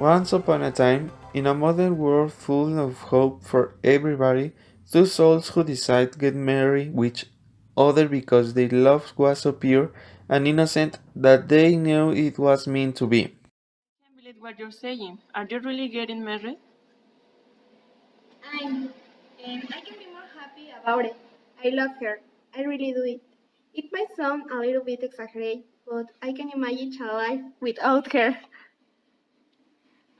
Once upon a time, in a modern world full of hope for everybody, two souls who decide to get married with each other because their love was so pure and innocent that they knew it was meant to be. Can't believe what you're saying. Are you really getting married? I'm, and I can be more happy about it. I love her. I really do it. It might sound a little bit exaggerated, but I can imagine a life without her.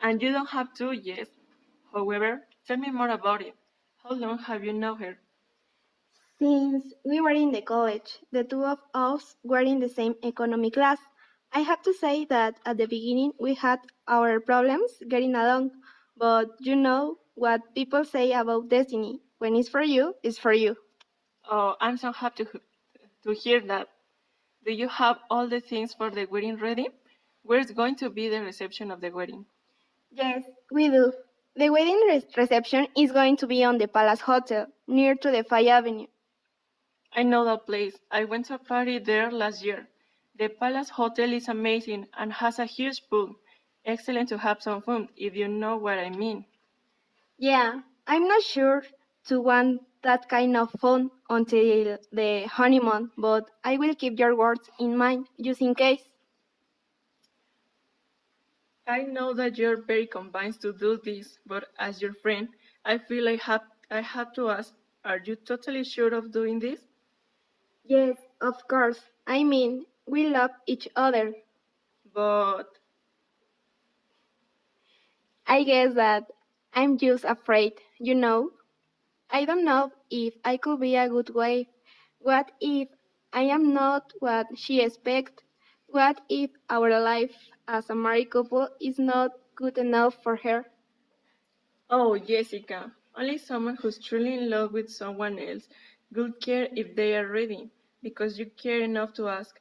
And you don't have to, yes. However, tell me more about it. How long have you known her? Since we were in the college, the two of us were in the same economy class. I have to say that at the beginning we had our problems getting along, but you know what people say about destiny. When it's for you, it's for you. Oh, I'm so happy to hear that. Do you have all the things for the wedding ready? Where's going to be the reception of the wedding? Yes, we do. The wedding reception is going to be on the Palace Hotel, near to the 5 Avenue. I know that place. I went to a party there last year. The Palace Hotel is amazing and has a huge pool. Excellent to have some fun, if you know what I mean. Yeah, I'm not sure to want that kind of fun until the honeymoon, but I will keep your words in mind just in case. I know that you're very convinced to do this, but as your friend, I feel I have to ask, are you totally sure of doing this? Yes, of course. I mean, we love each other. But I guess that I'm just afraid, you know? I don't know if I could be a good wife. What if I am not what she expects? What if our life as a married couple is not good enough for her? oh, Jessica, only someone who's truly in love with someone else would care if they are ready, because you care enough to ask,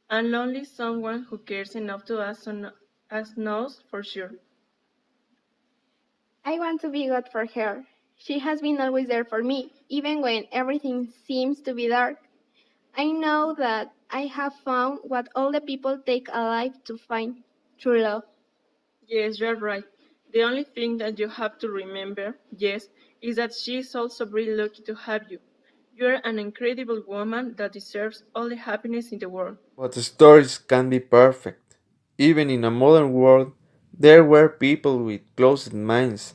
and only someone who cares enough to ask knows for sure. I want to be good for her. She has been always there for me, even when everything seems to be dark. I know that I have found what all the people take a life to find true love. Yes, you're right. The only thing that you have to remember, yes, is that she is also very lucky to have you. You're an incredible woman that deserves all the happiness in the world. But stories can be perfect. Even in a modern world, there were people with closed minds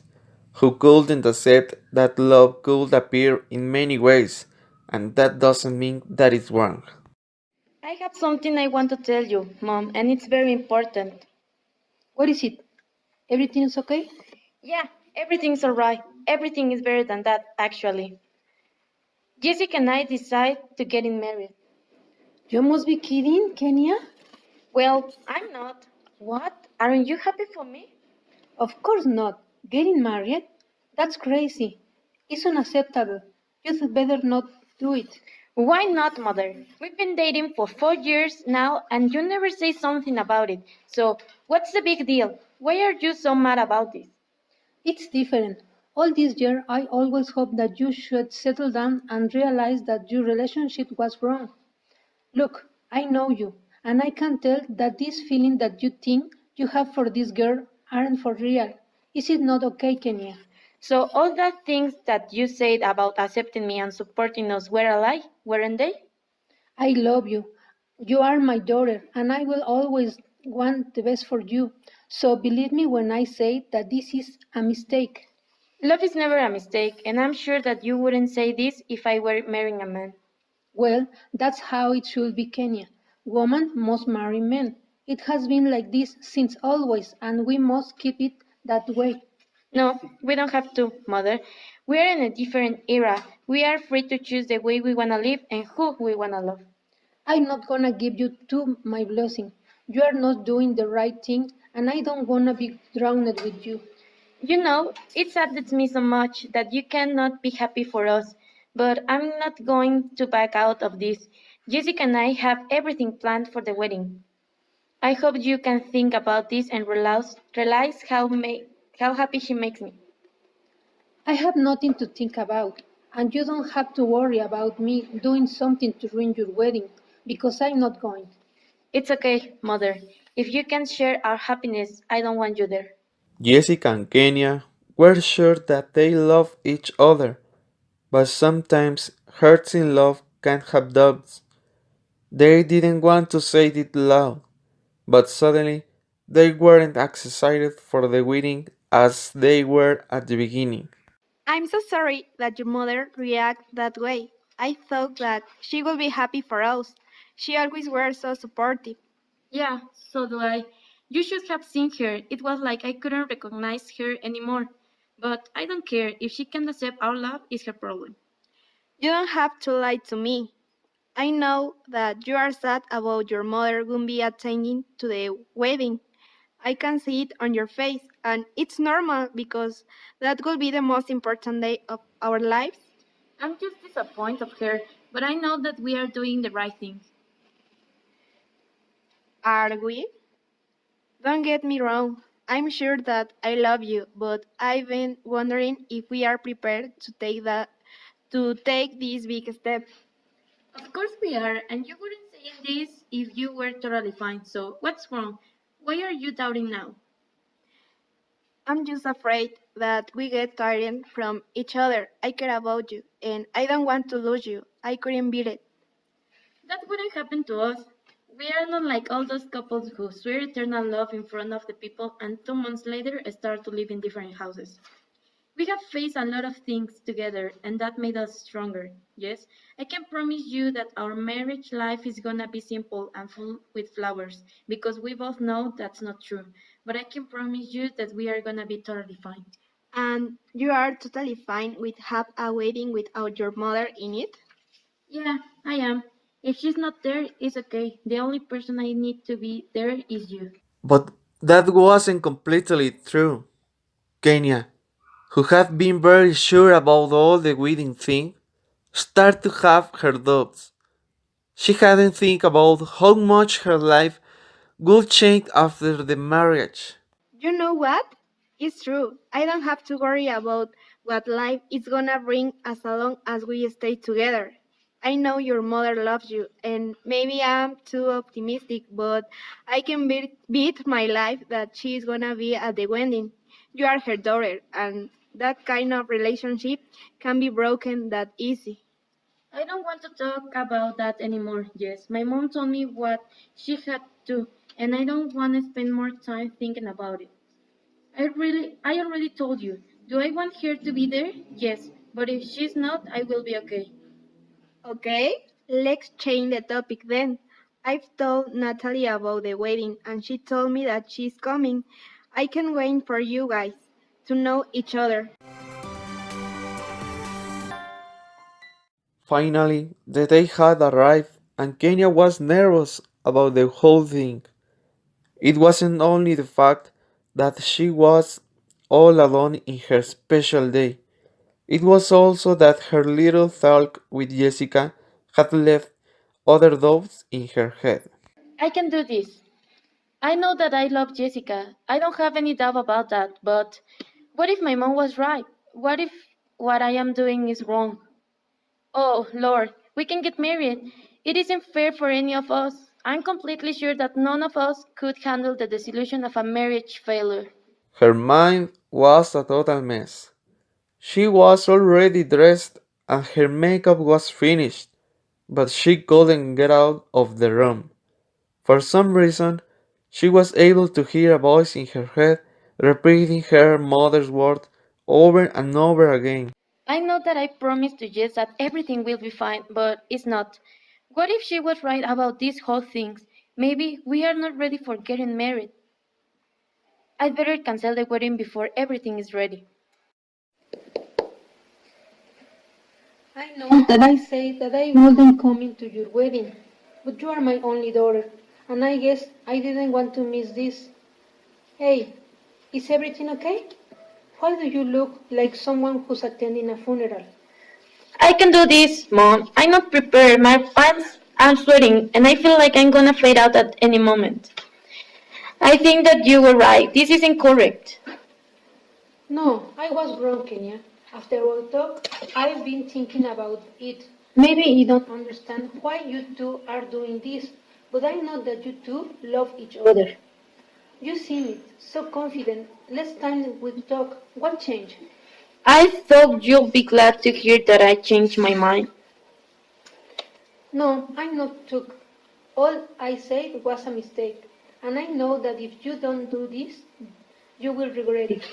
who couldn't accept that love could appear in many ways, and that doesn't mean that it's wrong. I have something I want to tell you, Mom, and it's very important. What is it? Everything is okay? Yeah, everything's alright. Everything is better than that, actually. Jessica and I decide to get married. You must be kidding, Kenya. Well, I'm not. What? Aren't you happy for me? Of course not. Getting married? That's crazy. It's unacceptable. You'd better not do it. Why not, Mother? We've been dating for 4 years now, and you never say something about it. So, what's the big deal? Why are you so mad about this? It's different. All this year, I always hoped that you should settle down and realize that your relationship was wrong. Look, I know you, and I can tell that this feeling that you think you have for this girl aren't for real. Is it not okay, Kenya? So, all the things that you said about accepting me and supporting us were a lie, weren't they? I love you. You are my daughter, and I will always want the best for you. So believe me when I say that this is a mistake. Love is never a mistake, and I'm sure that you wouldn't say this if I were marrying a man. Well, that's how it should be, Kenya. Women must marry men. It has been like this since always, and we must keep it that way. No, we don't have to, Mother. We're in a different era. We are free to choose the way we want to live and who we want to love. I'm not gonna give you to my blessing. You are not doing the right thing, and I don't wanna be drowned with you. You know, it saddens me so much that you cannot be happy for us, but I'm not going to back out of this. Jessica and I have everything planned for the wedding. I hope you can think about this and realize how happy she makes me. I have nothing to think about, and you don't have to worry about me doing something to ruin your wedding, because I'm not going. It's okay, Mother. If you can share our happiness, I don't want you there. Jessica and Kenya were sure that they loved each other, but sometimes hearts in love can have doubts. They didn't want to say it loud, but suddenly they weren't as excited for the wedding as they were at the beginning. I'm so sorry that your mother reacted that way. I thought that she would be happy for us. She always was so supportive. Yeah, so do I. You should have seen her. It was like I couldn't recognize her anymore. But I don't care. If she can accept our love, it's her problem. You don't have to lie to me. I know that you are sad about your mother won't be attending to the wedding. I can see it on your face, and it's normal because that will be the most important day of our lives. I'm just disappointed of her, but I know that we are doing the right thing. Are we? Don't get me wrong. I'm sure that I love you, but I've been wondering if we are prepared to take this big step. Of course we are, and you wouldn't say this if you were totally fine. So what's wrong? Why are you doubting now? I'm just afraid that we get tired from each other. I care about you, and I don't want to lose you. I couldn't beat it. That wouldn't happen to us. We are not like all those couples who swear eternal love in front of the people and 2 months later start to live in different houses. We have faced a lot of things together and that made us stronger. Yes, I can promise you that our marriage life is gonna be simple and full with flowers because we both know that's not true. But I can promise you that we are gonna be totally fine. And you are totally fine with have a wedding without your mother in it? Yeah, I am. If she's not there, it's okay. The only person I need to be there is you. But that wasn't completely true. Kenya, who had been very sure about all the wedding thing, started to have her doubts. She hadn't think about how much her life would change after the marriage. You know what? It's true. I don't have to worry about what life is gonna bring as long as we stay together. I know your mother loves you, and maybe I'm too optimistic, but I can beat my life that she's gonna be at the wedding. You are her daughter, and that kind of relationship can be broken that easy. I don't want to talk about that anymore. Yes, my mom told me what she had to, and I don't want to spend more time thinking about it. I already told you. Do I want her to be there? Yes, but if she's not, I will be okay. Okay, let's change the topic then. I've told Natalie about the wedding and she told me that she's coming. I can wait for you guys to know each other. Finally, the day had arrived, and Kenya was nervous about the whole thing. It wasn't only the fact that she was all alone in her special day, it was also that her little talk with Jessica had left other doubts in her head. I can do this. I know that I love Jessica. I don't have any doubt about that, but what if my mom was right? What if what I am doing is wrong? Oh, Lord, we can get married. It isn't fair for any of us. I'm completely sure that none of us could handle the disillusion of a marriage failure. Her mind was a total mess. She was already dressed and her makeup was finished, but she couldn't get out of the room. For some reason, she was able to hear a voice in her head repeating her mother's words over and over again. I know that I promised to Jess that everything will be fine, but it's not. What if she was right about these whole things? Maybe we are not ready for getting married. I'd better cancel the wedding before everything is ready. I know that I said that I wouldn't come into your wedding, but you are my only daughter, and I guess I didn't want to miss this. Hey, is everything okay? Why do you look like someone who's attending a funeral? I can do this, Mom. I'm not prepared. My palms are sweating, and I feel like I'm gonna fade out at any moment. I think that you were right. This isn't correct. No, I was wrong, Kenya. After our talk, I've been thinking about it. Maybe Maybe you you don't. don't understand why you two are doing this, but I know that you two love each other. You seem it, so confident. Last time we talk, what changed? I thought you'd be glad to hear that I changed my mind. No, I'm not took. All I said was a mistake, and I know that if you don't do this, you will regret it.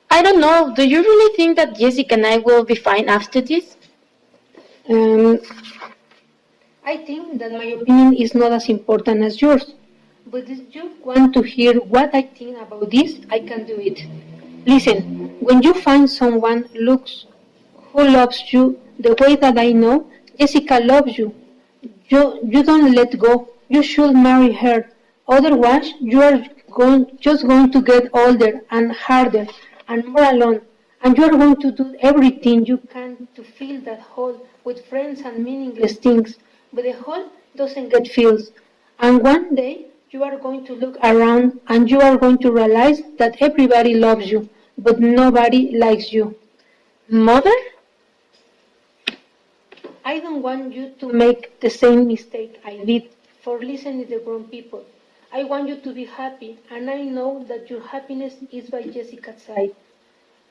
I don't know, do you really think that Jessica and I will be fine after this? Um, I think that my opinion is not as important as yours. But if you want to hear what I think about this, I can do it. Listen, when you find someone looks who loves you the way that I know Jessica loves you, you don't let go. You should marry her. Otherwise, you are just going to get older and harder and more alone. And you are going to do everything you can to fill that hole with friends and meaningless things. But the hole doesn't get filled. And one day, you are going to look around and you are going to realize that everybody loves you, but nobody likes you. Mother? I don't want you to make the same mistake I did for listening to the grown people. I want you to be happy, and I know that your happiness is by Jessica's side.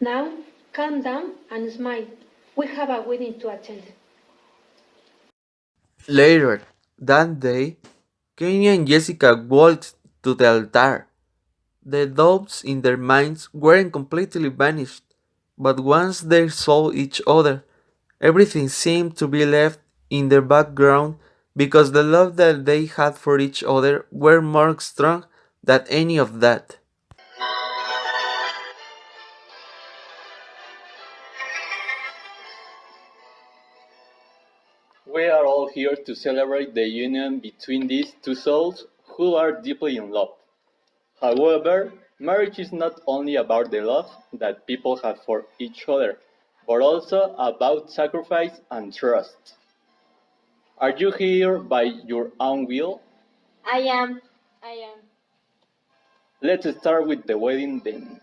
Now, calm down and smile. We have a wedding to attend. Later that day, Kenny and Jessica walked to the altar. The doubts in their minds weren't completely vanished, but once they saw each other, everything seemed to be left in the background because the love that they had for each other were more strong than any of that. We are all here to celebrate the union between these two souls who are deeply in love. However, marriage is not only about the love that people have for each other, but also about sacrifice and trust. Are you here by your own will? I am. I am. Let's start with the wedding then.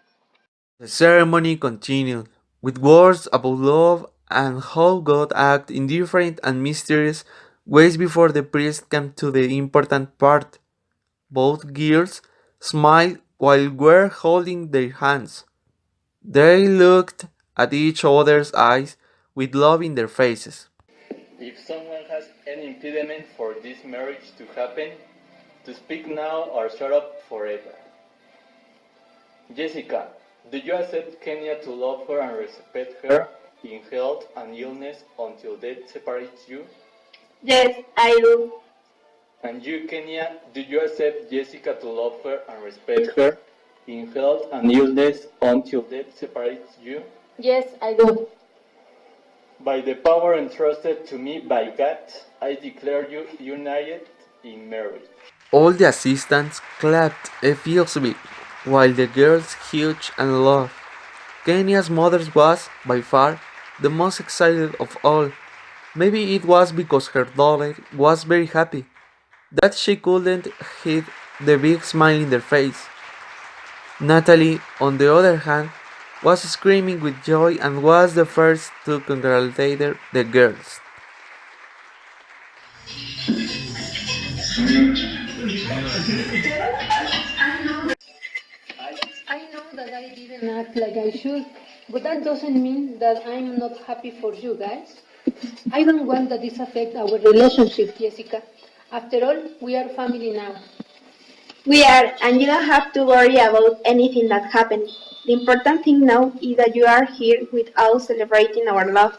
The ceremony continued, with words about love and how God acted in different and mysterious ways before the priest came to the important part. Both girls smiled while were holding their hands. They looked at each other's eyes with love in their faces. If someone has any impediment for this marriage to happen, to speak now or shut up forever. Jessica, do you accept Kenya to love her and respect her in health and illness until death separates you? Yes, I do. And you, Kenya, do you accept Jessica to love her and respect her in health and illness until death separates you? Yes, I do. By the power entrusted to me by God, I declare you united in marriage. All the assistants clapped effusively, while the girls hugged and laughed. Kenya's mother was, by far, the most excited of all. Maybe it was because her daughter was very happy that she couldn't hide the big smile in their face. Natalie, on the other hand, was screaming with joy and was the first to congratulate the girls. I know that I didn't act like I should, but that doesn't mean that I'm not happy for you guys. I don't want that this affect our relationship, Jessica. After all, we are family now. We are, and you don't have to worry about anything that happened. The important thing now is that you are here with us celebrating our love.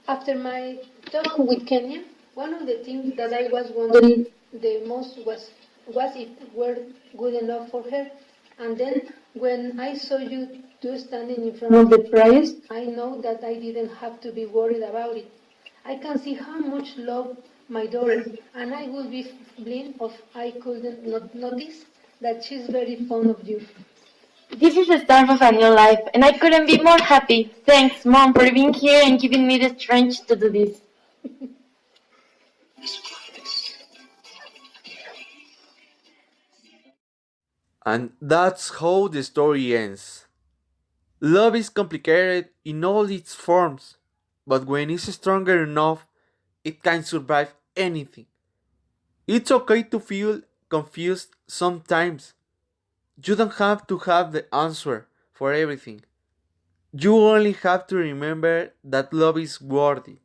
After my talk with Kenya, one of the things that I was wondering the most was if it were good enough for her. And then when I saw you two standing in front of the priest, I know that I didn't have to be worried about it. I can see how much love my daughter, and I would be blind if I couldn't not notice that she's very fond of you. This is the start of a new life, and I couldn't be more happy. Thanks, Mom, for being here and giving me the strength to do this. And that's how the story ends. Love is complicated in all its forms, but when it's stronger enough, it can survive anything. It's okay to feel confused sometimes, You don't have to have the answer for everything. You only have to remember that love is worthy.